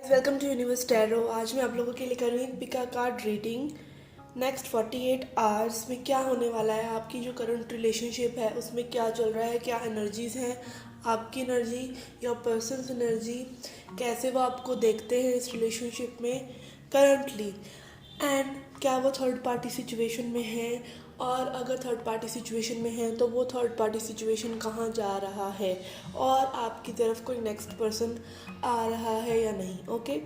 Welcome to universe tarot. आज मैं आप लोगों के लिए करूँगी पिका कार्ड रीडिंग। नेक्स्ट 48 आवर्स में क्या होने वाला है, आपकी जो करंट रिलेशनशिप है उसमें क्या चल रहा है, क्या एनर्जीज़ हैं, आपकी एनर्जी या पर्सन्स एनर्जी, कैसे वो आपको देखते हैं इस रिलेशनशिप में करंटली, एंड क्या वो थर्ड पार्टी सिचुएशन में है, और अगर थर्ड पार्टी सिचुएशन में है तो वो थर्ड पार्टी सिचुएशन कहाँ जा रहा है, और आपकी तरफ कोई नेक्स्ट पर्सन आ रहा है या नहीं। ओके,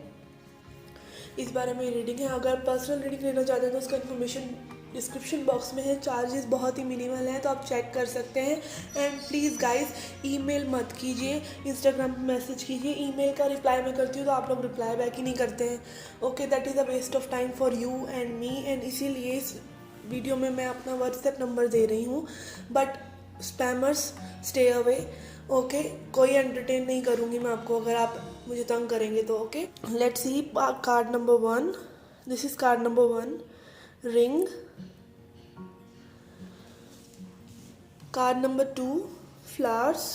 इस बारे में रीडिंग है। अगर पर्सनल रीडिंग लेना चाहते हैं तो उसका इन्फॉर्मेशन डिस्क्रिप्शन बॉक्स में है। चार्जेस बहुत ही मिनिमल हैं तो आप चेक कर सकते हैं। एंड प्लीज़ गाइस, ईमेल मत कीजिए, इंस्टाग्राम पे मैसेज कीजिए। ईमेल का रिप्लाई मैं करती हूँ तो आप लोग रिप्लाई बैक ही नहीं करते हैं। Okay, that is a waste of time for you and me, and इसीलिए इस वीडियो में मैं अपना व्हाट्सएप नंबर दे रही हूँ। But spammers stay away. Okay, कोई एंटरटेन नहीं करूँगी मैं आपको अगर आप मुझे तंग करेंगे तो। Okay, let's see card number 1। This is card number 1, ring. Card number 2, flowers.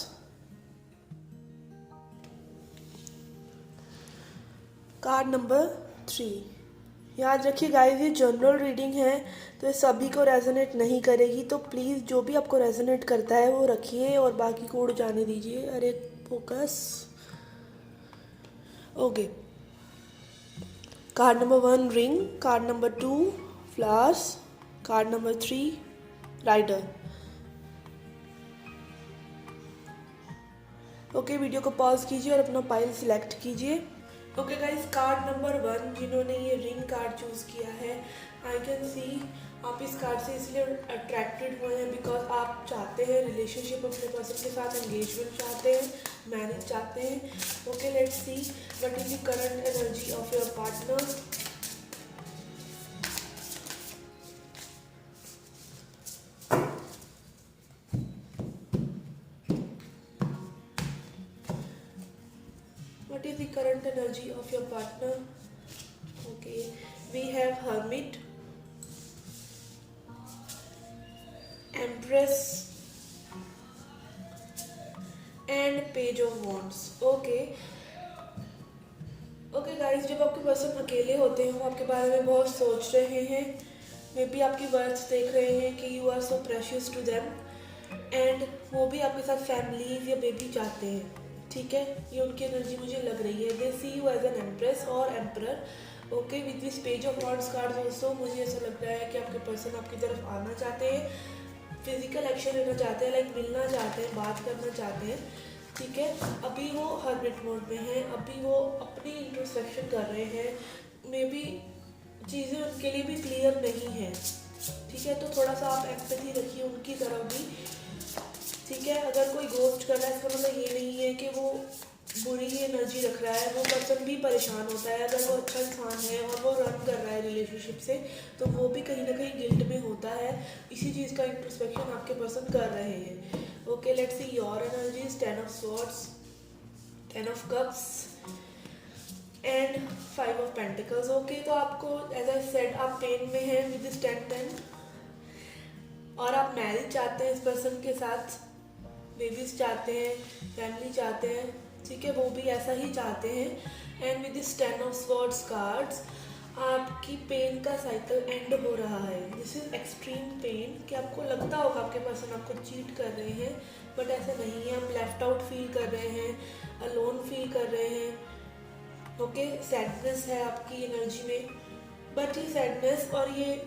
Card number 3। याद रखिए गाइस, ये जनरल रीडिंग है तो ये सभी को रेजोनेट नहीं करेगी, तो प्लीज़ जो भी आपको रेजोनेट करता है वो रखिए और बाकी को उड़ जाने दीजिए। अरे focus. Okay, card number 1 ring, card number 2 flowers, card number 3 rider. Okay, video को पॉज कीजिए और अपना पाइल सिलेक्ट कीजिए। ओके गाइस, कार्ड नंबर 1 जिन्होंने ये रिंग कार्ड चूज़ किया है, आई कैन सी आप इस कार्ड से इसलिए अट्रैक्टेड हुए हैं बिकॉज आप चाहते हैं रिलेशनशिप अपने पर्सन के साथ, एंगेजमेंट चाहते हैं, मैरिज चाहते हैं। Okay, let's see what is the current energy of your partner. What is the current energy of your partner? Okay, we have Hermit, Empress and Page of Wands. Okay, okay guys, जब आपके person अकेले होते हैं वो आपके बारे में बहुत सोच रहे हैं, मे बी आपकी वर्ड्स देख रहे हैं कि you are so precious to them, and वो भी आपके साथ फैमिलीज या बेबी चाहते हैं। ठीक है, ये उनकी एनर्जी मुझे लग रही है। दे सी यू एज एन एम्प्रेस और emperor. Okay, with this page of wands card also मुझे ऐसा लग रहा है कि आपके पर्सन आपकी तरफ आना चाहते हैं, फिजिकल एक्शन लेना चाहते हैं, लाइक मिलना चाहते हैं, बात करना चाहते हैं। ठीक है, अभी वो हर्मिट मोड में हैं, अभी वो अपनी इंट्रोस्पेक्शन कर रहे हैं, मे बी चीज़ें उनके लिए भी क्लियर नहीं है। ठीक है, तो थोड़ा सा आप एम्पैथी रखिए उनकी तरफ भी। ठीक है, अगर कोई गोस्ट कर रहा है इसका मतलब ये नहीं है कि वो बुरी ही एनर्जी रख रहा है, वो पर्सन भी परेशान होता है। अगर वो अच्छा इंसान है और वो रन कर रहा है रिलेशनशिप से तो वो भी कहीं ना कहीं गिल्ट में होता है। इसी चीज़ का इंट्रोस्पेक्शन आपके पर्सन कर रहे हैं। Okay, let's see your energies. 10 of swords, 10 of cups and 5 of pentacles. Okay, तो आपको एज आई सेड आप पेन में हैं विद दिस 10-10, और आप मैरिज चाहते हैं इस पर्सन के साथ, बेबीज चाहते हैं, फैमिली चाहते हैं। ठीक है, वो भी ऐसा ही चाहते हैं। And with this 10 of swords cards आपकी पेन का साइकिल एंड हो रहा है। दिस इज एक्सट्रीम पेन कि आपको लगता होगा आपके पर्सन आपको चीट कर रहे हैं, बट ऐसा नहीं है। आप लेफ्ट आउट फील कर रहे हैं, अलोन फील कर रहे हैं। ओके, सैडनेस है आपकी एनर्जी में, बट ये सैडनेस और ये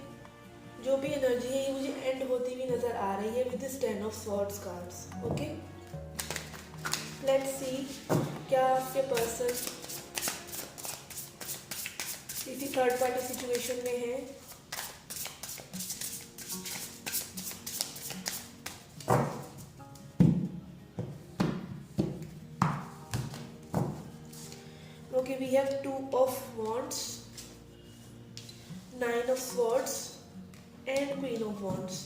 जो भी एनर्जी है ये मुझे एंड होती हुई नजर आ रही है with this 10 of swords cards. Okay, let's see क्या आपके पर्सन किसी थर्ड पार्टी सिचुएशन में है। Okay, we have 2 of wands, 9 of swords and queen of wands.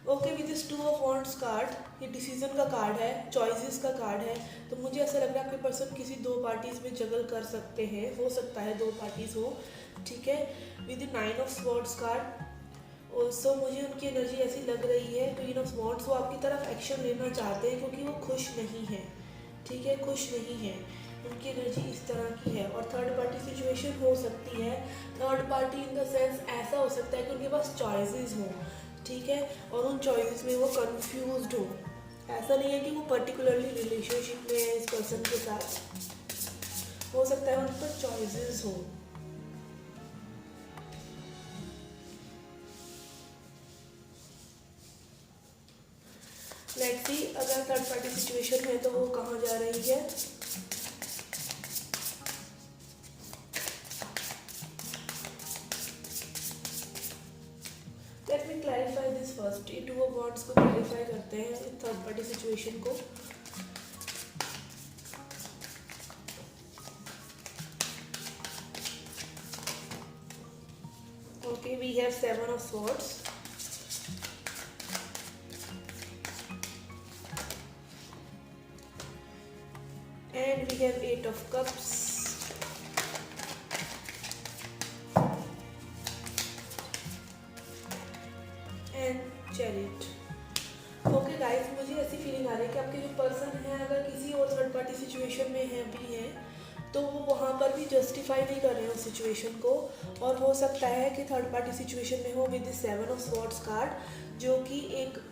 Okay, with this 2 of wands card ये डिसीजन का कार्ड है, choices का card है। तो मुझे ऐसा लग रहा है आपके पर्सन किसी 2 पार्टीज में जगल कर सकते हैं, हो सकता है 2 पार्टीज हो। ठीक है, with the 9 of swords card also मुझे उनकी एनर्जी ऐसी लग रही है। क्वीन ऑफ वॉन्ड्स वो आपकी तरफ एक्शन लेना चाहते हैं क्योंकि वो खुश नहीं है। ठीक है, खुश नहीं है, उनकी एनर्जी इस तरह की है। और थर्ड पार्टी सिचुएशन हो सकती है। Third party in the sense ऐसा हो सकता है कि उनके पास चॉइसेस हों, ठीक है, और उन चॉइसेस में वो कंफ्यूज्ड हो। ऐसा नहीं है कि वो पर्टिकुलरली रिलेशनशिप में है इस पर्सन के साथ, हो सकता है उन पर चॉइसेस हो। लेट्स सी अगर थर्ड पार्टी सिचुएशन है तो वो कहाँ जा रही है। Let me clarify this first. ये टू ऑफ वॉन्ड्स को क्लैरिफाई करते हैं थर्ड पार्टी सिचुएशन को। Okay, we have 7 of swords, and we have 8 of cups, and chariot। Okay guys, मुझे ऐसी फीलिंग आ रही है कि आपके जो पर्सन है अगर किसी और थर्ड पार्टी सिचुएशन में है भी है तो वो वहाँ पर भी जस्टिफाई नहीं कर रहे हैं उस सिचुएशन को, और हो सकता है कि थर्ड पार्टी सिचुएशन में हो विद 7 ऑफ स्वॉर्ड्स कार्ड, जो कि एक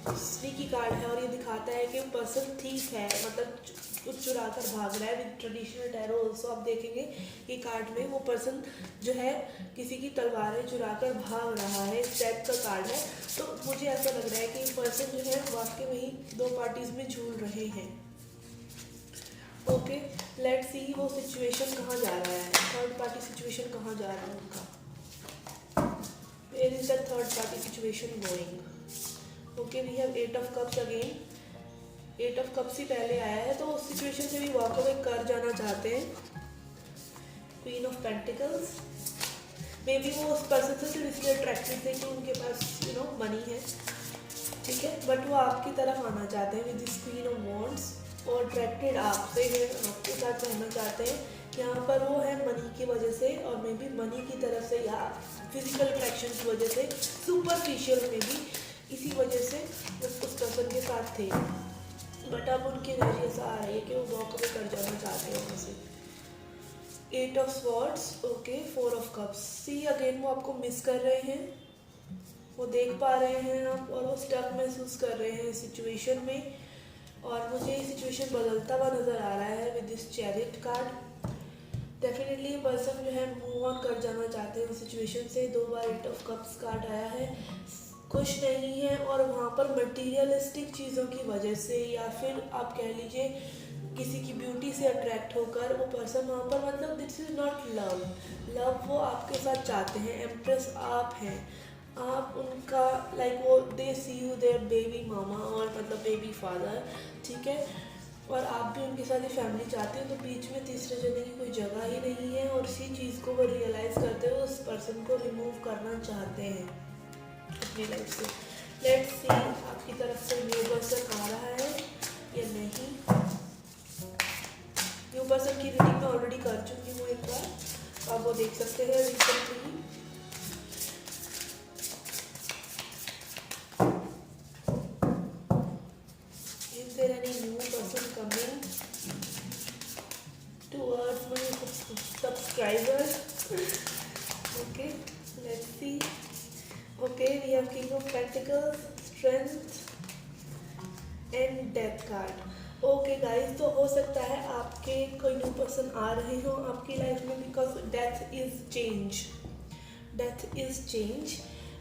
स्नीकी कार्ड है और ये दिखाता है कि पर्सन थीफ है, मतलब कुछ चुरा कर भाग रहा है। विद ट्रेडिशनल टैरो ऑल्सो आप देखेंगे ये कार्ड में वो पर्सन जो है किसी की तलवारें चुरा कर भाग रहा है, इस टाइप का कार्ड है। तो मुझे ऐसा लग रहा है कि पर्सन जो है वाकई में ही दो पार्टीज में झूल रहे हैं। ओके, लेट्स सी वो सिचुएशन कहाँ जा रहा है, थर्ड पार्टी सिचुएशन कहाँ जा रहा है उनका। Where is the third party situation going. Okay, we have 8 of cups again. 8 of cups ही पहले आया है तो उस सिचुएशन से भी वॉक अवे कर जाना चाहते हैं। Queen of pentacles, may be वो उस पर्सन से इसलिए अट्रैक्टेड थे कि उनके पास मनी है, ठीक है, बट वो आपकी तरफ आना चाहते हैं with this queen of wands, और अट्रैक्टेड आपसे है, आपके साथ रहना चाहते हैं। यहाँ पर वो है मनी की वजह से, और मे बी मनी की तरफ से या फिजिकल अट्रैक्शन की वजह से, सुपरफिशियल में भी इसी वजह से उस पर्सन के साथ थे, बट अब उनकी एनर्जी ऐसा आ रही है कि वो वॉक अवे कर जाना चाहते हैं वहाँ से। 8 of swords, okay, 4 of cups. See again वो आपको मिस कर रहे हैं, वो देख पा रहे हैं आप, और वो स्टक महसूस कर रहे हैं सिचुएशन में, और मुझे ये सिचुएशन बदलता हुआ नज़र आ रहा है with this chariot card. Definitely person जो है मूव ऑन कर जाना चाहते हैं उस सिचुएशन से। 2 बार 8 ऑफ कप्स कार्ड आया है, खुश नहीं है, और वहाँ पर मटेरियलिस्टिक चीज़ों की वजह से या फिर आप कह लीजिए किसी की ब्यूटी से अट्रैक्ट होकर वो पर्सन वहाँ पर, मतलब this is not love. Love वो आपके साथ चाहते हैं, एम्प्रेस आप हैं, आप उनका लाइक वो दे सी यू देयर बेबी मामा और मतलब बेबी फादर, ठीक है, और आप भी उनके साथ ही फैमिली चाहते हो, तो बीच में तीसरे जने की कोई जगह ही नहीं है, और इसी चीज़ को वो रियलाइज़ करते हुए उस पर्सन को रिमूव करना चाहते हैं अपनी लाइफ से। लेट्स सी आपकी तरफ से न्यू पर्सन आ रहा है या नहीं। न्यू पर्सन की रीडिंग मैं ऑलरेडी कर चुकी हूँ एक बार, आप वो देख सकते हैं recently. Is there any new person coming towards my subscribers? Okay, let's see. Okay, we have King of Pentacles, Strength and Death card. Okay guys, तो हो सकता है आपके कोई न्यू पर्सन आ रहे हो आपकी लाइफ में, because death is change, death is change.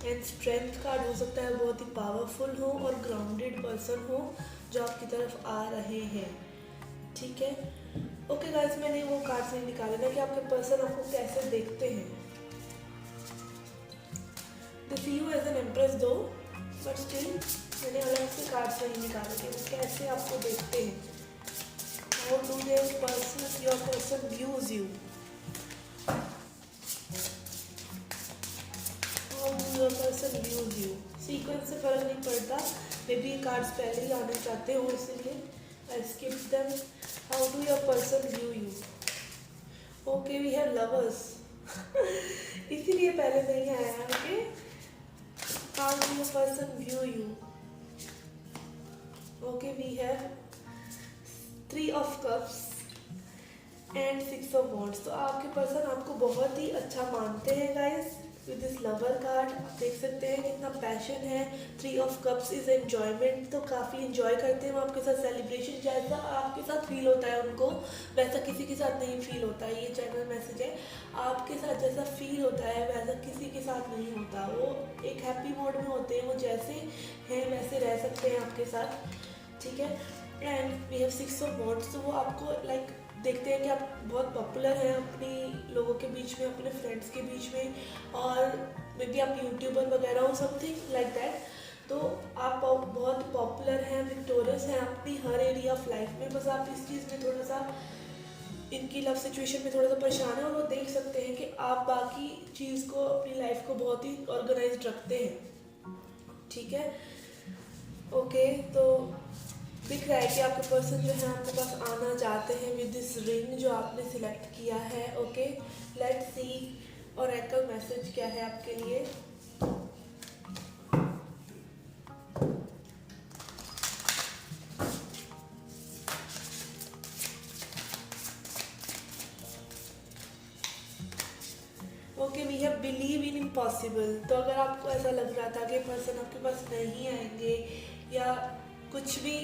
And strength card हो सकता है बहुत ही पावरफुल हो और ग्राउंडेड पर्सन हो जो आपकी तरफ आ रहे हैं, ठीक है। ओके गाइस, मैंने वो कार्ड से निकाले ना कि आपके पर्सन आपको कैसे देखते हैं। दे सी यू एज एन एम्प्रेस दो, बट स्टिल मैंने अलग से कार्ड से नहीं निकाले कि वो कैसे आपको देखते हैं। How do their person, your person views you, your person views you. Sequence से फर्क नहीं पड़ता, मे बी कार्ड्स पहले ही आने चाहते हो इसलिए I skip them. How do your person view you. Okay, we have lovers इसीलिए पहले नहीं आया। Okay, how do your person view you. Okay, we have 3 of cups and 6 of wands. तो आपके पर्सन आपको बहुत ही अच्छा मानते हैं guys with this lover card. आप देख सकते हैं कितना पैशन है। 3 ऑफ कप्स इज एंजॉयमेंट, तो काफ़ी इंजॉय करते हैं वो आपके साथ। सेलिब्रेशन जैसा आपके साथ फील होता है उनको, वैसा किसी के साथ नहीं फील होता है। ये जनरल मैसेज है, आपके साथ जैसा फील होता है वैसा किसी के साथ नहीं होता। वो एक हैप्पी मोड में होते हैं, वो जैसे हैं वैसे रह सकते हैं आपके साथ, ठीक है। And we have 6 of wands. तो वो आपको लाइक देखते हैं कि आप बहुत पॉपुलर हैं अपनी लोगों के बीच में, अपने फ्रेंड्स के बीच में, और मे बी आप यूट्यूबर वगैरह हो, समथिंग लाइक दैट। तो आप बहुत पॉपुलर हैं, विक्टोरियस हैं अपनी हर एरिया ऑफ लाइफ में। बस आप इस चीज़ में थोड़ा सा, इनकी लव सिचुएशन में थोड़ा सा परेशान है, और वो देख सकते हैं कि आप बाकी चीज़ को, अपनी लाइफ को बहुत ही ऑर्गेनाइज रखते हैं, ठीक है। ओके, तो दिख रहा है कि आपके पर्सन जो है आपके पास आना चाहते हैं विद दिस रिंग जो आपने सिलेक्ट किया है। Okay, let's see oracle message क्या है आपके लिए। Okay, we have believe in impossible. तो अगर आपको ऐसा लग रहा था कि पर्सन आपके पास नहीं आएंगे या कुछ भी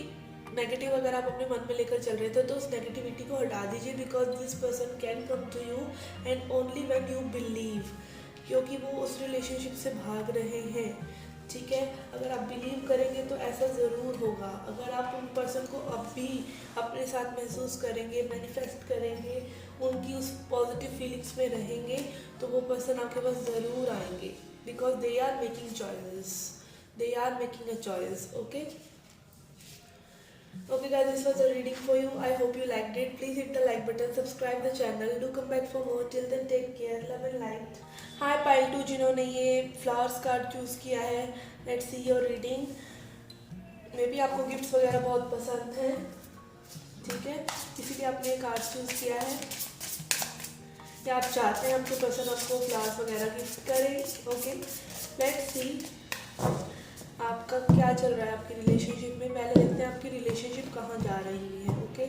नेगेटिव अगर आप अपने मन में लेकर चल रहे थे, तो उस नेगेटिविटी को हटा दीजिए, because this person can come to you and only when you believe, क्योंकि वो उस रिलेशनशिप से भाग रहे हैं, ठीक है। अगर आप बिलीव करेंगे तो ऐसा ज़रूर होगा। अगर आप उन पर्सन को अब भी अपने साथ महसूस करेंगे, मैनिफेस्ट करेंगे, उनकी उस पॉजिटिव फीलिंग्स में रहेंगे, तो वो पर्सन आपके पास ज़रूर आएंगे, because they are making choices, they are making a choice. Okay, okay guys, this was a reading for you. I hope you liked it. Please hit the like button, subscribe the channel, do come back for more. Till then, take care, love and light. Hi pile 2 जिन्होंने ये flowers card choose किया है, let's see your reading. May be आपको gifts वगैरह बहुत पसंद हैं, ठीक है, इसीलिए आपने कार्ड चूज़ किया है, या आप चाहते हैं आपके पर्सन आपको फ्लावर्स वगैरह गिफ्ट करें। ओके, लेट्स सी आपका क्या चल रहा है आपकी रिलेशनशिप में। पहले देखते हैं आपकी रिलेशनशिप कहाँ जा रही है। Okay,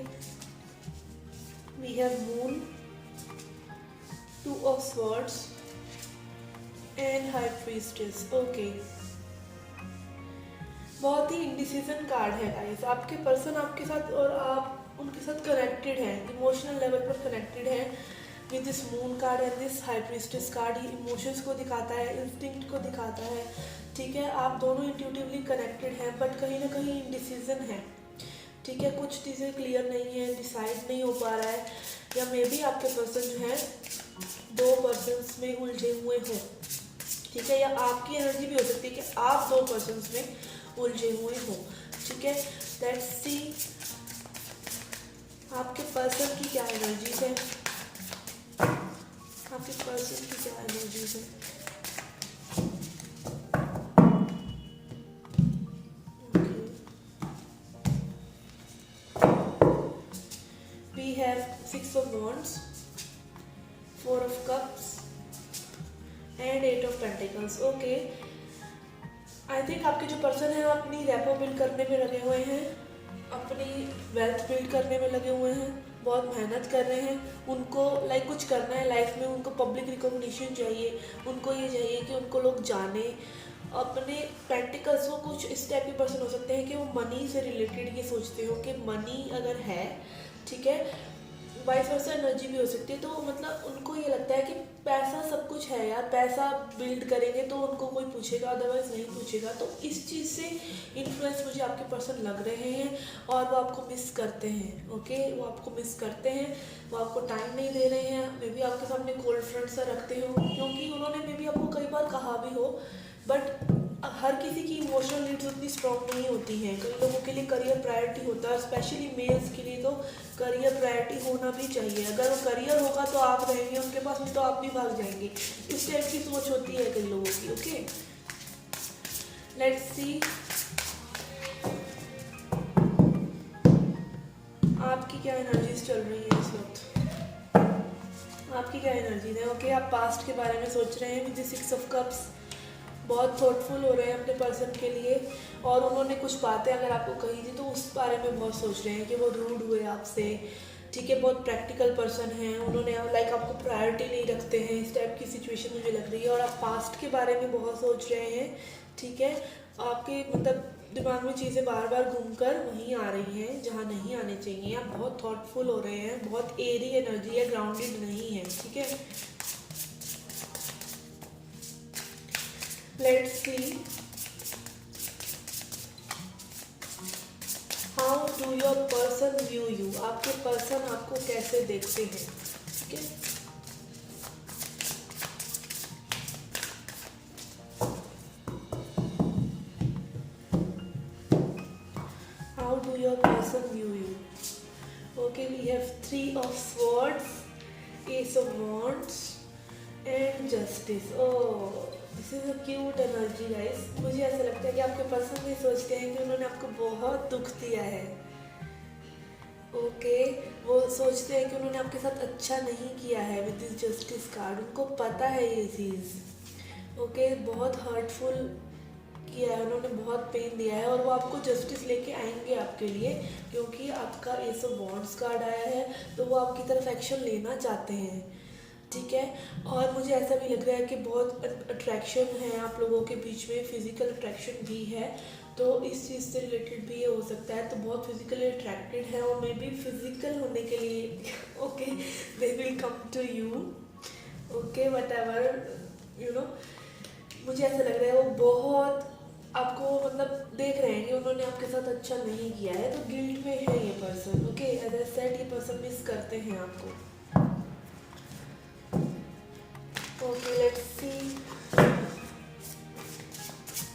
we have moon, 2 of swords and high priestess. Okay, बहुत ही इंडिसीजन कार्ड है गाइस। आपके पर्सन आपके साथ और आप उनके साथ कनेक्टेड हैं, इमोशनल लेवल पर कनेक्टेड हैं with this moon card and this high priestess card. ये इमोशंस को दिखाता है, इंस्टिंक्ट को दिखाता है, ठीक है। आप दोनों इंट्यूटिवली कनेक्टेड हैं, बट कहीं ना कहीं इंडिसीजन है, ठीक है। कुछ चीज़ें क्लियर नहीं है, डिसाइड नहीं हो पा रहा है, या मे बी आपके पर्सन जो है 2 पर्सन्स में उलझे हुए हों, ठीक है, या आपकी एनर्जी भी हो सकती है कि आप 2 पर्सन्स में उलझे हुए हों, ठीक है। लेट्स सी आपके पर्सन की क्या एनर्जीज है, आपके पर्सन की क्या एनर्जीज है। We have 6 of wands, 4 of cups and 8 of pentacles. Okay, I think आपके जो पर्सन है अपनी रेपो बिल्ड करने में लगे हुए हैं, अपनी वेल्थ बिल्ड करने में लगे हुए हैं, बहुत मेहनत कर रहे हैं। उनको लाइक कुछ करना है लाइफ में, उनको पब्लिक रिकॉग्निशन चाहिए, उनको ये चाहिए कि उनको लोग जाने अपने पेंटिकल्स। वो कुछ इस टाइप के पर्सन हो सकते हैं कि वो मनी से रिलेटेड ये सोचते हो कि मनी अगर है, ठीक है, वाइस वर्सा एनर्जी भी हो सकती है। तो मतलब उनको ये लगता है कि पैसा सब कुछ है यार, पैसा बिल्ड करेंगे तो उनको कोई पूछेगा, अदरवाइज नहीं पूछेगा। तो इस चीज़ से इन्फ्लुएंस मुझे आपके पर्सन लग रहे हैं, और वो आपको मिस करते हैं। ओके, वो आपको मिस करते हैं, वो आपको टाइम नहीं दे रहे हैं। मे बी आपके सामने कोल्ड फ्रंट सा रखते हो, क्योंकि उन्होंने मे बी आपको कई बार कहा भी हो, बट हर किसी की इमोशनल नीड्स उतनी स्ट्रॉन्ग नहीं होती हैं। कई लोगों के लिए करियर प्रायोरिटी होता है, स्पेशली मेल्स के लिए तो करियर प्रायोरिटी होना भी चाहिए। अगर वो करियर होगा तो आप रहेंगे उनके पास, नहीं तो आप भी भाग जाएंगे। इस टाइप की सोच होती है कई लोगों की। ओके, लेट्स सी आपकी क्या एनर्जीज चल रही है इस वक्त, आपकी क्या एनर्जीज है। ओके, आप पास्ट के बारे में सोच रहे हैं विद 6 ऑफ कप्स, बहुत थॉटफुल हो रहे हैं अपने पर्सन के लिए, और उन्होंने कुछ बातें अगर आपको कही थी तो उस बारे में बहुत सोच रहे हैं कि वो रूड हुए आपसे, ठीक है, बहुत प्रैक्टिकल पर्सन है, उन्होंने लाइक आपको प्रायोरिटी नहीं रखते हैं, इस टाइप की सिचुएशन मुझे लग रही है। और आप पास्ट के बारे में बहुत सोच रहे हैं, ठीक है, आपके मतलब दिमाग में चीज़ें बार बार घूमकर वहीं आ रही हैं जहाँ नहीं आने चाहिए। आप बहुत थॉटफुल हो रहे हैं, बहुत एरी एनर्जी है, ग्राउंडेड नहीं है, ठीक है। Let's see how do your person view you, आपके पर्सन आपको कैसे देखते हैं, ठीक है। How do your person view you. Okay, we have 3 of swords, ace of wands and justice. Oh, this is a cute energy guys. मुझे ऐसा लगता है कि आपके पर्सन भी सोचते हैं कि उन्होंने आपको बहुत दुख दिया है। ओके, वो सोचते हैं कि उन्होंने आपके साथ अच्छा नहीं किया है विद दिस जस्टिस कार्ड, उनको पता है ये चीज़। ओके, बहुत हर्टफुल किया है उन्होंने, बहुत पेन दिया है, और वो आपको जस्टिस लेके आएंगे आपके लिए, क्योंकि आपका एस ऑफ वॉन्ड्स कार्ड आया है, तो वो आपकी तरफ एक्शन लेना चाहते हैं, ठीक है। और मुझे ऐसा भी लग रहा है कि बहुत अट्रैक्शन है आप लोगों के बीच में, फिजिकल अट्रैक्शन भी है, तो इस चीज़ से रिलेटेड भी ये हो सकता है। तो बहुत फिजिकली अट्रैक्टेड है, और मे बी फिजिकल होने के लिए okay they will come to you, okay, whatever you know. मुझे ऐसा लग रहा है वो बहुत आपको मतलब देख रहे हैं कि उन्होंने आपके साथ अच्छा नहीं किया है, तो गिल्ट में है ये person. Okay, as I said, ये पर्सन मिस करते हैं आपको। ओके, लेट्स सी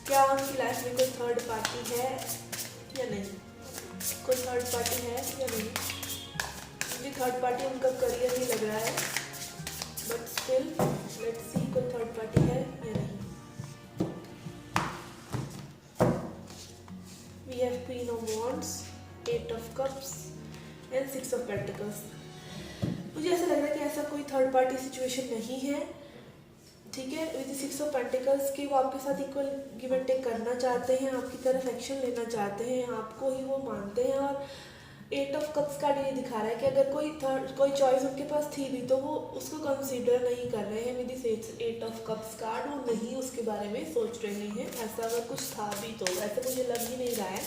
क्या उनकी लाइफ में कोई थर्ड पार्टी है या नहीं, कोई थर्ड पार्टी है या नहीं। मुझे थर्ड पार्टी उनका करियर ही लग रहा है, बट स्टिल लेट्स सी कोई थर्ड पार्टी है या नहीं। We have Queen of Wands, 8 of Cups and 6 of Pentacles. मुझे ऐसा लग रहा है कि ऐसा कोई थर्ड पार्टी सिचुएशन नहीं है, ठीक है। विद 6 ऑफ पेंटिकल्स की वो आपके साथ इक्वल गिव एंड टेक करना चाहते हैं, आपकी तरफ एक्शन लेना चाहते हैं, आपको ही वो मानते हैं। और 8 ऑफ कप्स का ये दिखा रहा है कि अगर कोई चॉइस उनके पास थी भी तो वो उसको कंसीडर नहीं कर रहे हैं। With this 8 of cups card वो नहीं उसके बारे में सोच रहे हैं, ऐसा अगर कुछ था भी तो ऐसा मुझे लग ही नहीं रहा है।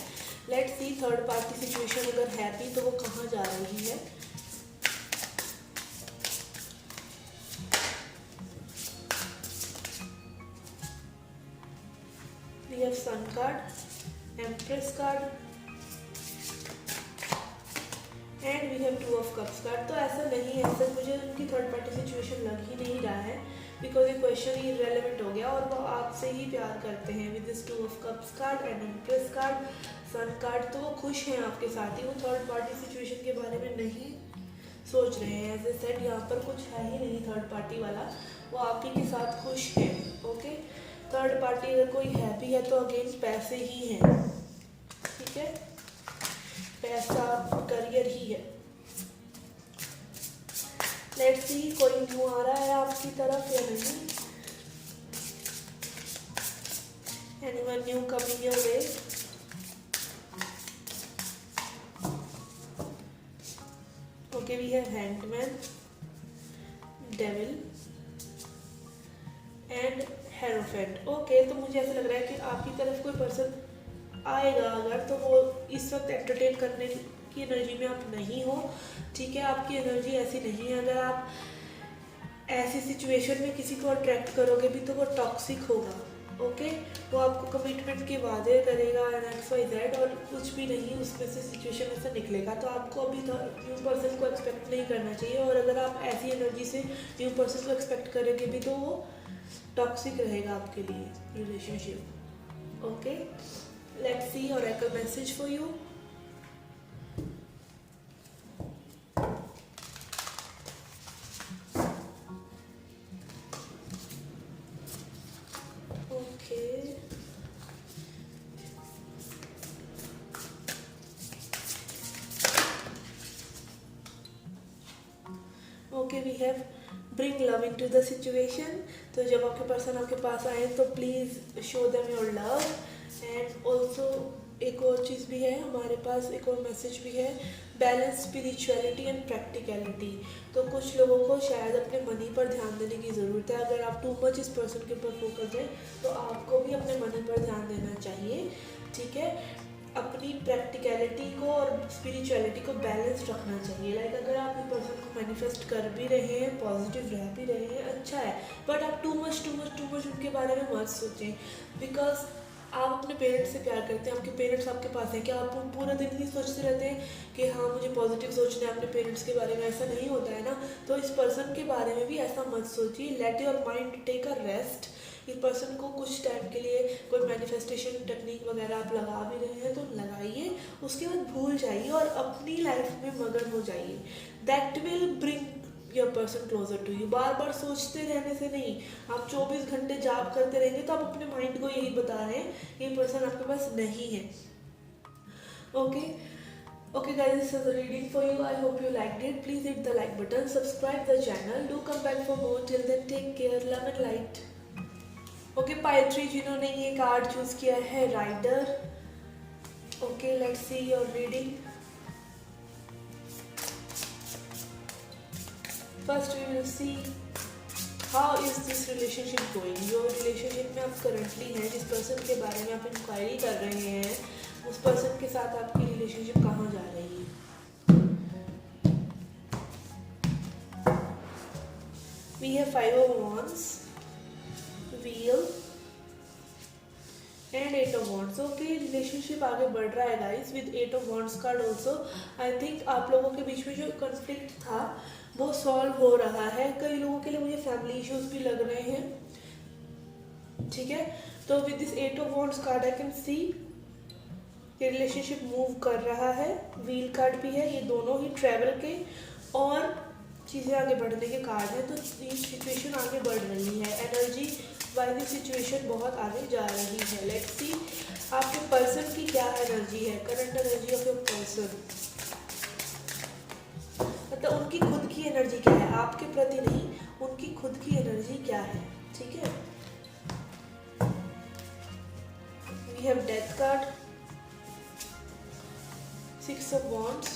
Let's see third party situation अगर है भी तो वो कहाँ जा रही है। We have Sun card, Empress card and we have 2 of cups card. तो ऐसा नहीं है, ऐसा मुझे उनकी थर्ड पार्टी सिचुएशन लग ही नहीं रहा है, बिकॉज ये क्वेश्चन ही इररेलेवेंट हो गया और वो आपसे ही प्यार करते हैं। With this 2 of cups card and empress card, sun card, तो वो खुश हैं आपके साथ ही, वो थर्ड पार्टी सिचुएशन के बारे में नहीं सोच रहे हैं। एज ए सेड यहाँ पर कुछ है ही नहीं थर्ड पार्टी वाला, वो आप ही के साथ खुश है। ओके, थर्ड पार्टी अगर कोई है भी है तो अगेंस्ट पैसे ही है, ठीक है, पैसा करियर ही है। लेट्स सी कोई न्यू आ रहा है आपकी तरफ या नहीं। Anyone new coming your way. Okay, we have hangman, devil and hierophant. Okay, तो मुझे ऐसा लग रहा है कि आपकी तरफ कोई पर्सन आएगा अगर, तो वो इस वक्त एंटरटेन करने की एनर्जी में आप नहीं हो, ठीक है, आपकी एनर्जी ऐसी नहीं है। अगर आप ऐसी सिचुएशन में किसी को अट्रैक्ट करोगे भी तो वो टॉक्सिक होगा। ओके, वो आपको कमिटमेंट के वादे करेगा XYZ और कुछ भी नहीं उसमें से सिचुएशन ऐसा निकलेगा। तो आपको अभी न्यू पर्सन को एक्सपेक्ट नहीं करना चाहिए, और अगर आप ऐसी एनर्जी से न्यू पर्सन को एक्सपेक्ट करोगे भी तो वो टॉक्सिक रहेगा आपके लिए relationship. Okay, let's see oracle message for you. Okay, okay, we have bring love into the situation. तो जब आपके पर्सन आपके पास आए तो please show them your love, and also एक और चीज़ भी है हमारे पास, एक और मैसेज भी है, बैलेंस स्पिरिचुअलिटी एंड प्रैक्टिकलिटी। तो कुछ लोगों को शायद अपने मनी पर ध्यान देने की ज़रूरत है। अगर आप टू मच इस पर्सन के ऊपर फोकस हैं तो आपको भी अपने मनी पर ध्यान देना चाहिए, ठीक है। अपनी प्रैक्टिकलिटी को और स्पिरिचुअलिटी को बैलेंस रखना चाहिए। लाइक अगर आप इस पर्सन को मैनिफेस्ट कर भी रहे हैं, पॉजिटिव रह भी रहे हैं, अच्छा है, बट आप टू मच उनके बारे में मत सोचें। बिकॉज आप अपने पेरेंट्स से प्यार करते हैं, आपके पेरेंट्स आपके पास हैं, क्या आप पूरा दिन ही सोचते रहते हैं कि हाँ मुझे पॉजिटिव सोचना है अपने पेरेंट्स के बारे में? ऐसा नहीं होता है ना। तो इस पर्सन के बारे में भी ऐसा मत सोचिए। Let your mind take a rest. इस पर्सन को कुछ टाइम के लिए कोई मैनिफेस्टेशन टेक्निक वगैरह आप लगा भी रहे हैं तो लगाइए, उसके बाद भूल जाइए और अपनी लाइफ में मगन हो जाइए। That will bring your person closer to you. बार बार सोचते रहने से नहीं। आप 24 घंटे जाप करते रहेंगे तो आप अपने माइंड को यही बता रहे हैं ये पर्सन आपके पास नहीं है। Okay guys, this is a reading for you. I hope you liked it. Please hit the like button, subscribe the channel, do come back for more. Till then take care, love and light. Okay, pile 3 जिन्होंने ये card choose किया है, rider. Okay, let's see your reading. First we will see how is this relationship going. जो relationship में आप currently हैं, जिस person के बारे में आप इंक्वायरी कर रहे हैं, उस पर्सन के साथ आपकी रिलेशनशिप कहाँ जा रही है। We have 5 of Wands, Wheel and 8 of Wands. Okay, relationship आगे बढ़ रहा है guys with 8 of Wands card also. I think आप लोगों के बीच में जो कॉन्फ्लिक्ट था वो सॉल्व हो रहा है। कई लोगों के लिए मुझे फैमिली इश्यूज भी लग रहे हैं, ठीक है। तो with this 8 of Wands card I can see ये रिलेशनशिप मूव कर रहा है। व्हील कार्ड भी है, ये दोनों ही ट्रैवल के और चीज़ें आगे बढ़ने के कार्ड है। तो ये सिचुएशन आगे बढ़ रही है। एनर्जी वाइज सिचुएशन बहुत आगे जा रही है। लेट्स सी आपके पर्सन की क्या एनर्जी है, current energy of your person. मतलब उनकी खुद की एनर्जी क्या है, आपके प्रति नहीं, उनकी खुद की एनर्जी क्या है, ठीक है। We have death card, 6 of Wands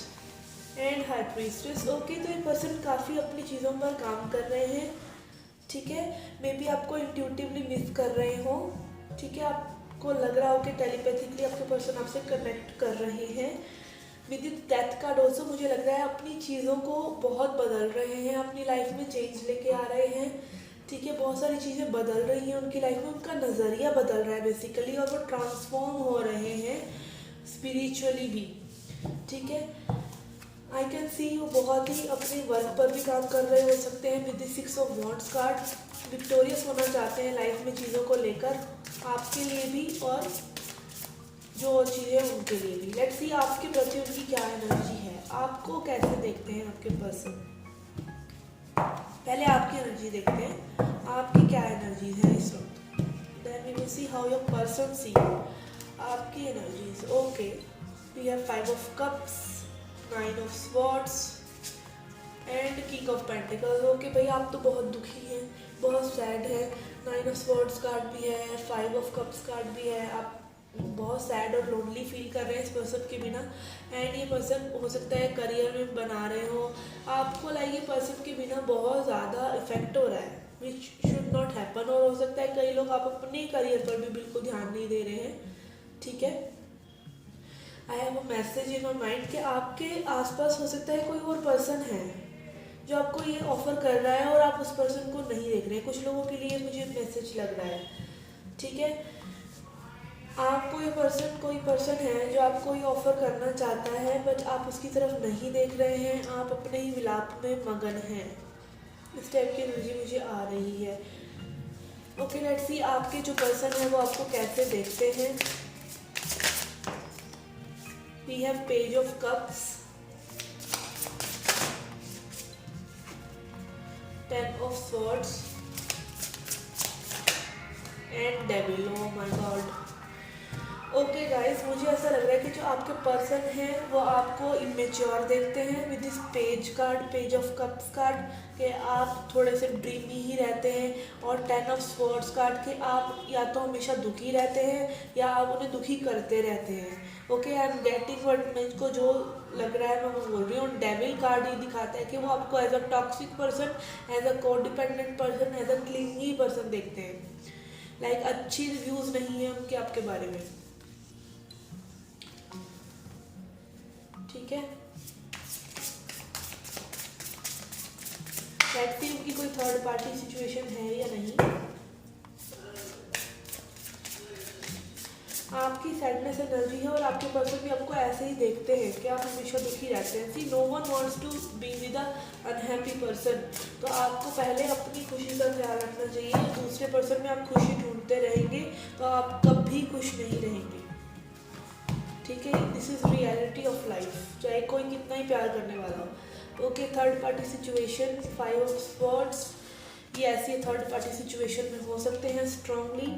and high priestess. Okay, तो ये पर्सन काफ़ी अपनी चीज़ों पर काम कर रहे हैं, ठीक है। मे बी आपको इंट्यूटिवली मिस कर रहे हो, ठीक है। आपको लग रहा हो कि टेलीपैथिकली आपके पर्सन आपसे कनेक्ट कर रहे हैं। विद डेथ कार्ड ऑल्सो मुझे लग रहा है अपनी चीज़ों को बहुत बदल रहे हैं, अपनी लाइफ में चेंज लेके आ रहे हैं, ठीक है। बहुत सारी चीज़ें बदल रही हैं उनकी लाइफ में, उनका नज़रिया बदल रहा है बेसिकली, और वो ट्रांसफॉर्म हो रहे हैं स्पिरिचुअली भी, ठीक है। आई कैन सी वो बहुत ही अपने वर्क पर भी काम कर रहे हो सकते हैं। With the 6 of Wands card victorious होना चाहते हैं लाइफ में चीज़ों को लेकर, आपके लिए भी और जो चीज़ें उनके लिए भी। लेट्स सी आपके प्रति उनकी क्या एनर्जी है, आपको कैसे देखते हैं आपके पर्सन। पहले आपकी एनर्जी देखते हैं, आपकी क्या एनर्जी है इस वक्त। Then we will see how your person see आपकी energies. Okay, we have 5 of Cups, 9 of Swords and King of Pentacles। Okay भाई, आप तो बहुत दुखी हैं, बहुत सैड है। 9 of Swords कार्ड भी है, 5 of Cups कार्ड भी है। आप बहुत सैड और लोनली फील कर रहे हैं इस पर्सन के बिना। एंड ये पर्सन हो सकता है करियर में बना रहे हो आपको, लाइक ये पर्सन के बिना बहुत ज़्यादा इफेक्ट हो रहा है, विच शुड नॉट हैपन। और हो सकता है कई लोग आप अपने करियर पर भी बिल्कुल ध्यान नहीं दे रहे हैं, ठीक है। I have a message in my mind कि आपके आसपास हो सकता है कोई और पर्सन है जो आपको ये ऑफर कर रहा है और आप उस पर्सन को नहीं देख रहे हैं। कुछ लोगों के लिए मुझे मैसेज लग रहा है, ठीक है। आपको ये पर्सन, कोई पर्सन है जो आपको ये ऑफर करना चाहता है, बट आप उसकी तरफ नहीं देख रहे हैं, आप अपने ही विलाप में मगन हैं। इस टाइप की एनर्जी मुझे आ रही है। ओके, लेट्स सी आपके जो पर्सन है वो आपको कैसे देखते हैं। We have page of cups, 10 of Swords and devil. Oh my god. Okay guys, मुझे ऐसा लग रहा है कि जो आपके पर्सन हैं वो आपको इमेच्योर देखते हैं with this page card, page of cups card, कि आप थोड़े से ड्रीमी ही रहते हैं। और 10 of Swords कार्ड के आप या तो हमेशा दुखी रहते हैं या आप उन्हें दुखी करते रहते हैं। Okay, I am getting what, मेरे को जो लग रहा है मैं वो बोल रही हूँ। डेविल कार्ड ये दिखाता है कि वो आपको as a toxic person, as a codependent person, as a clingy person देखते हैं। लाइक अच्छी रिव्यूज नहीं है उनके आपके बारे में, ठीक है। लेट्स सी उनकी कोई थर्ड पार्टी सिचुएशन है या नहीं। आपकी सैडनेस एनर्जी है और आपके पर्सन भी आपको ऐसे ही देखते हैं कि आप हमेशा दुखी रहते हैं। See no one wants to be with a unhappy person. तो आपको पहले अपनी खुशी का ख्याल रखना चाहिए। दूसरे पर्सन में आप खुशी ढूंढते रहेंगे तो आप कभी खुश नहीं रहेंगे, ठीक है। This is reality of life, चाहे कोई कितना ही प्यार करने वाला हो। Okay, third party situation, 5 of swords, ये ऐसी थर्ड पार्टी सिचुएशन में हो सकते हैं स्ट्रांगली।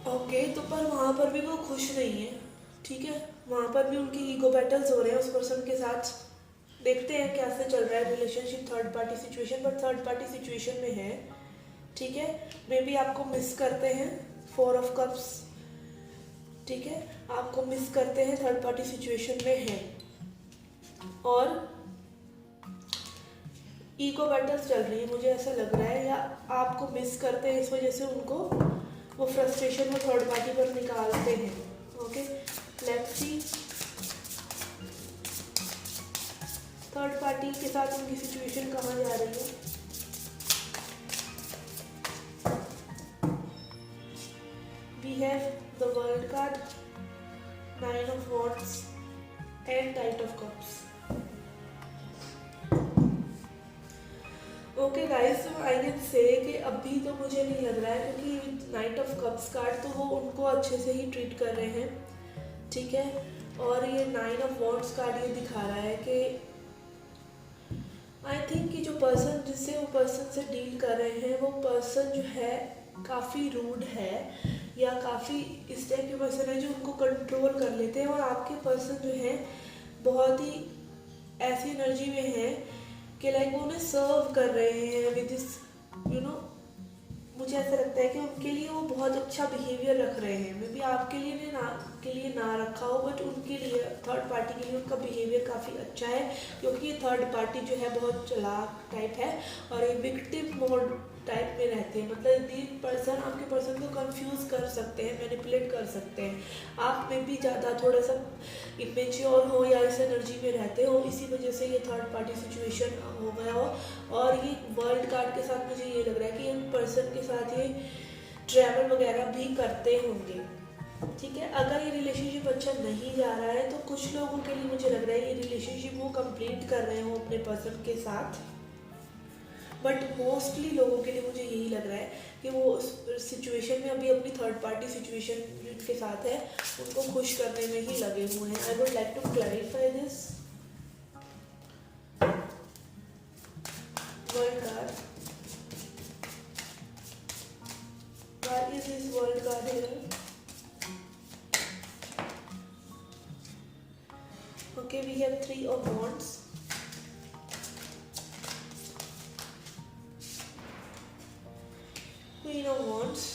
ओके, तो पर वहाँ पर भी वो खुश नहीं है, ठीक है। वहाँ पर भी उनकी ईगो बैटल्स हो रहे हैं उस पर्सन के साथ। देखते हैं कैसे चल रहा है relationship third party situation, but third party situation में है, ठीक है। मे बी आपको मिस करते हैं, 4 ऑफ कप्स, ठीक है। आपको मिस करते हैं, थर्ड पार्टी सिचुएशन में है, और ईगो बैटल्स चल रही है, मुझे ऐसा लग रहा है। या आपको मिस करते हैं, इस वजह से उनको वो फ्रस्ट्रेशन वो थर्ड पार्टी पर निकालते हैं। Okay, let's see third party के साथ उनकी सिचुएशन कहाँ जा रही है। We have the world card, 9 of wands and knight of cups. Okay guys, तो आई कैन से कि अभी तो मुझे नहीं लग रहा है, क्योंकि नाइट ऑफ कप्स कार्ड तो वो उनको अच्छे से ही ट्रीट कर रहे हैं, ठीक है। और ये 9 ऑफ वॉन्ड्स कार्ड ये दिखा रहा है कि आई थिंक कि जो पर्सन जिससे वो पर्सन से डील कर रहे हैं वो पर्सन जो है काफ़ी रूड है, या काफ़ी इस टाइप के पर्सन है जो उनको कंट्रोल कर लेते हैं। और आपके पर्सन जो है बहुत ही ऐसी एनर्जी में है कि लाइक वो उन्हें सर्व कर रहे हैं विद दिस, यू नो, मुझे ऐसा लगता है कि उनके लिए वो बहुत अच्छा बिहेवियर रख रहे हैं। मे बी आपके लिए ना रखा हो, बट उनके लिए, थर्ड पार्टी के लिए उनका बिहेवियर काफ़ी अच्छा है, क्योंकि ये थर्ड पार्टी जो है बहुत चालाक टाइप है और ये विक्टिम मोड टाइप में रहते हैं। मतलब ये पर्सन आपके पर्सन को कंफ्यूज कर सकते हैं, मैनिपुलेट कर सकते हैं। आप में भी ज़्यादा थोड़ा सा इमेच्योर हो या इस एनर्जी में रहते हो, इसी वजह से ये थर्ड पार्टी सिचुएशन हो गया हो। और ये वर्ल्ड कार्ड के साथ मुझे ये लग रहा है कि इन पर्सन के साथ ये ट्रैवल वगैरह भी करते होंगे, ठीक है। अगर ये रिलेशनशिप अच्छा नहीं जा रहा है तो कुछ लोगों के लिए मुझे लग रहा है ये रिलेशनशिप वो कंप्लीट कर रहे हो अपने पर्सन के साथ, बट मोस्टली लोगों के लिए मुझे यही लग रहा है कि वो उस सिचुएशन में अभी अपनी थर्ड पार्टी सिचुएशन जिनके साथ है उनको खुश करने में ही लगे हुए हैं। I would like to clarify this. World card, why is this world card here? Okay, we have 3 of wands, Queen of wands,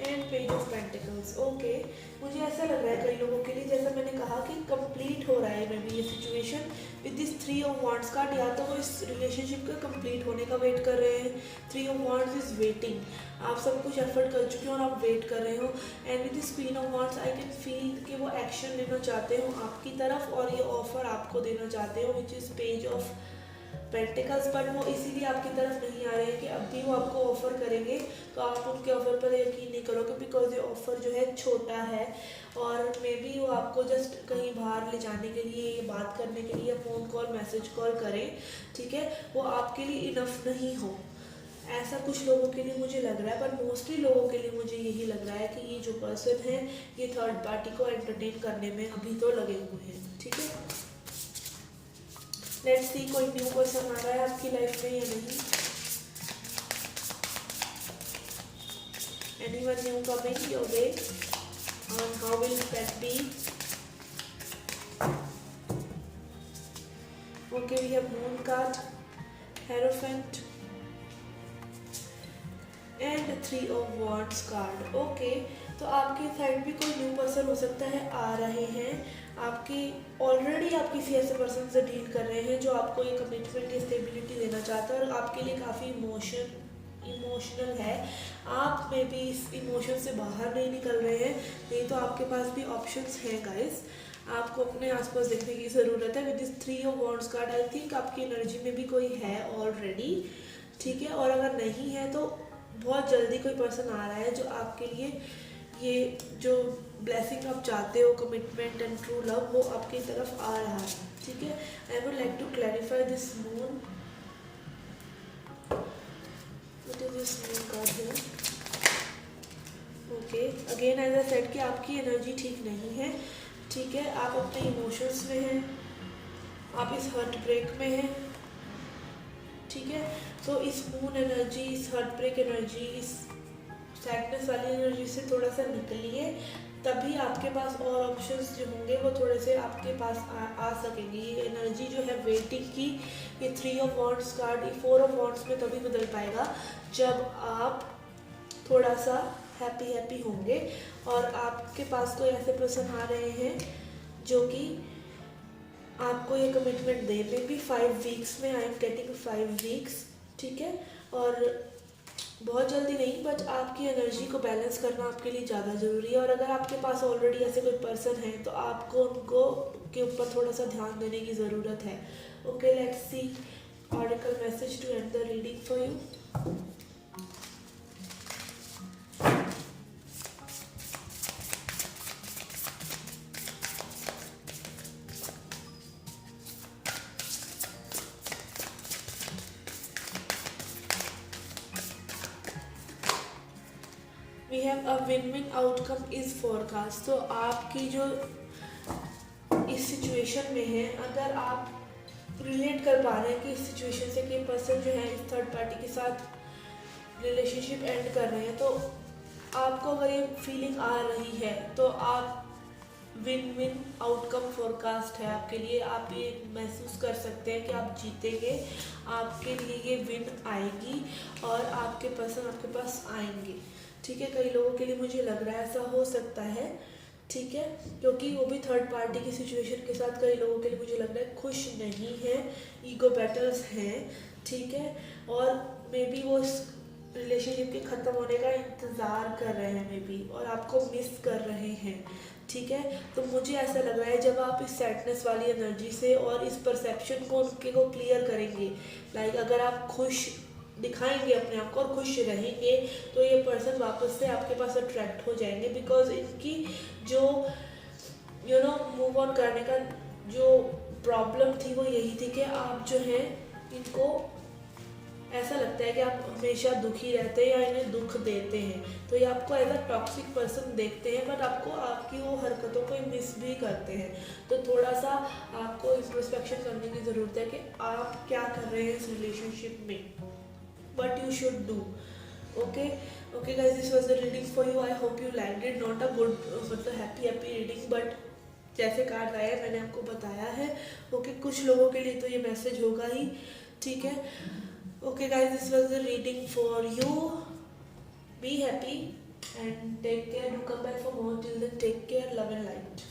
and page of pentacles. Okay, मुझे ऐसा लग रहा है कई लोगों के लिए, जैसा मैंने कहा कि कंप्लीट हो रहा है मे बी ये situation with this 3 of wands card. या तो वो इस रिलेशनशिप का कंप्लीट होने का वेट कर रहे हैं, 3 ऑफ वांड्स इज वेटिंग, आप सब कुछ एफर्ट कर चुके हो और आप वेट कर रहे हो। And with this queen of wands I can feel कि वो एक्शन लेना चाहते हो आपकी तरफ और ये ऑफर आपको देना चाहते हो, which is page of pentacles. पर वो इसीलिए आपकी तरफ नहीं आ रहे हैं कि अभी वो आपको ऑफर करेंगे तो आप उनके ऑफर पर यकीन नहीं करोगे, बिकॉज ये ऑफर जो है छोटा है और मे बी वो आपको जस्ट कहीं बाहर ले जाने के लिए, ये बात करने के लिए फ़ोन कॉल मैसेज कॉल करें, ठीक है, वो आपके लिए इनफ नहीं हो। ऐसा कुछ लोगों के लिए मुझे लग रहा है, पर मोस्टली लोगों के लिए मुझे यही लग रहा है कि ये जो पर्सन है ये थर्ड पार्टी को एंटरटेन करने में अभी तो लगे हुए हैं, ठीक है। लेट्स सी कोई न्यू पर्सन आ रहा है आपकी लाइफ में या नहीं। Anyone new coming your way? And how will that be? Okay, we have Moon card, Hierophant, and 3 of wands card. Okay, तो आपके साइड भी कोई न्यू पर्सन हो सकता है आ रहे हैं। आपकी ऑलरेडी आप किसी ऐसे पर्सन से डील कर रहे हैं जो आपको ये कमिटमेंट या स्टेबिलिटी देना चाहता है और आपके लिए काफ़ी इमोशनल है। आप में भी इस इमोशन से बाहर नहीं निकल रहे हैं, नहीं तो आपके पास भी ऑप्शंस हैं गाइस। आपको अपने आसपास देखने की ज़रूरत है। With this 3 of wands card I think आपकी एनर्जी में भी कोई है ऑलरेडी, ठीक है। और अगर नहीं है तो बहुत जल्दी कोई पर्सन आ रहा है जो आपके लिए ये जो ब्लेसिंग आप चाहते हो, कमिटमेंट एंड ट्रू लव, वो आपकी तरफ आ रहा है, ठीक है। I would like to clarify this moon. What is this moon card here? Okay, again as I said कि आपकी एनर्जी ठीक नहीं है, ठीक है। आप अपने इमोशंस में हैं, आप इस हर्ट ब्रेक में हैं, ठीक है। तो इस मून एनर्जी, इस हार्ट ब्रेक एनर्जी, इस सैडनेस वाली एनर्जी से थोड़ा सा निकलिए, तभी आपके पास और ऑप्शंस जो होंगे वो थोड़े से आपके पास आ सकेंगे। ये एनर्जी जो है वेटिंग की, ये 3 ऑफ वॉन्ड्स कार्ड, ये 4 ऑफ वॉन्ड्स में तभी बदल पाएगा जब आप थोड़ा सा हैप्पी होंगे और आपके पास कोई ऐसे पर्सन आ रहे हैं जो कि आपको ये commitment they. May be 5 weeks में, आई एम गेटिंग 5 वीक्स, ठीक है। और बहुत जल्दी नहीं, बट आपकी एनर्जी को बैलेंस करना आपके लिए ज़्यादा ज़रूरी है। और अगर आपके पास ऑलरेडी ऐसे कोई पर्सन है तो आपको उनको के ऊपर थोड़ा सा ध्यान देने की ज़रूरत है। Okay, let's see oracle message to end the reading for you. We have a win-win outcome is forecast. तो आपकी जो इस सिचुएशन में है, अगर आप रिलेट कर पा रहे हैं कि इस सिचुएशन से कि पर्सन जो है इस थर्ड पार्टी के साथ रिलेशनशिप एंड कर रहे हैं, तो आपको अगर ये फीलिंग आ रही है तो आप विन विन आउटकम फोरकास्ट है आपके लिए। आप ये महसूस कर सकते हैं कि आप जीतेंगे, आपके लिए ये विन आएगी और आपके पर्सन आपके पास आएंगे, ठीक है। कई लोगों के लिए मुझे लग रहा है ऐसा हो सकता है, ठीक है, क्योंकि वो भी थर्ड पार्टी की सिचुएशन के साथ कई लोगों के लिए मुझे लग रहा है खुश नहीं है, ईगो बैटल्स हैं, ठीक है। और मे बी वो इस रिलेशनशिप के ख़त्म होने का इंतज़ार कर रहे हैं मे बी, और आपको मिस कर रहे हैं, ठीक है। तो मुझे ऐसा लग रहा है जब आप इस सैडनेस वाली एनर्जी से और इस परसेप्शन को उनके को क्लियर करेंगे, लाइक अगर आप खुश दिखाएंगे अपने आप को और खुश रहेंगे तो ये पर्सन वापस से आपके पास अट्रैक्ट हो जाएंगे, बिकॉज इनकी जो मूव ऑन करने का जो प्रॉब्लम थी वो यही थी कि आप जो है इनको ऐसा लगता है कि आप हमेशा दुखी रहते हैं या इन्हें दुख देते हैं, तो ये आपको एज अ टॉक्सिक पर्सन देखते हैं, बट आपको आपकी वो हरकतों को मिस भी करते हैं। तो थोड़ा सा आपको इंट्रोस्पेक्शन करने की ज़रूरत है कि आप क्या कर रहे हैं इस रिलेशनशिप में, what you should do. Okay guys, this was the reading for you. I hope you liked it. Not a good मतलब happy reading, but जैसे कार्ड आया मैंने आपको बताया है। ओके, कुछ लोगों के लिए तो ये मैसेज होगा ही, ठीक है। Okay guys, this was the reading for you. Be happy and take care, do come back for more, till then take care, love and light.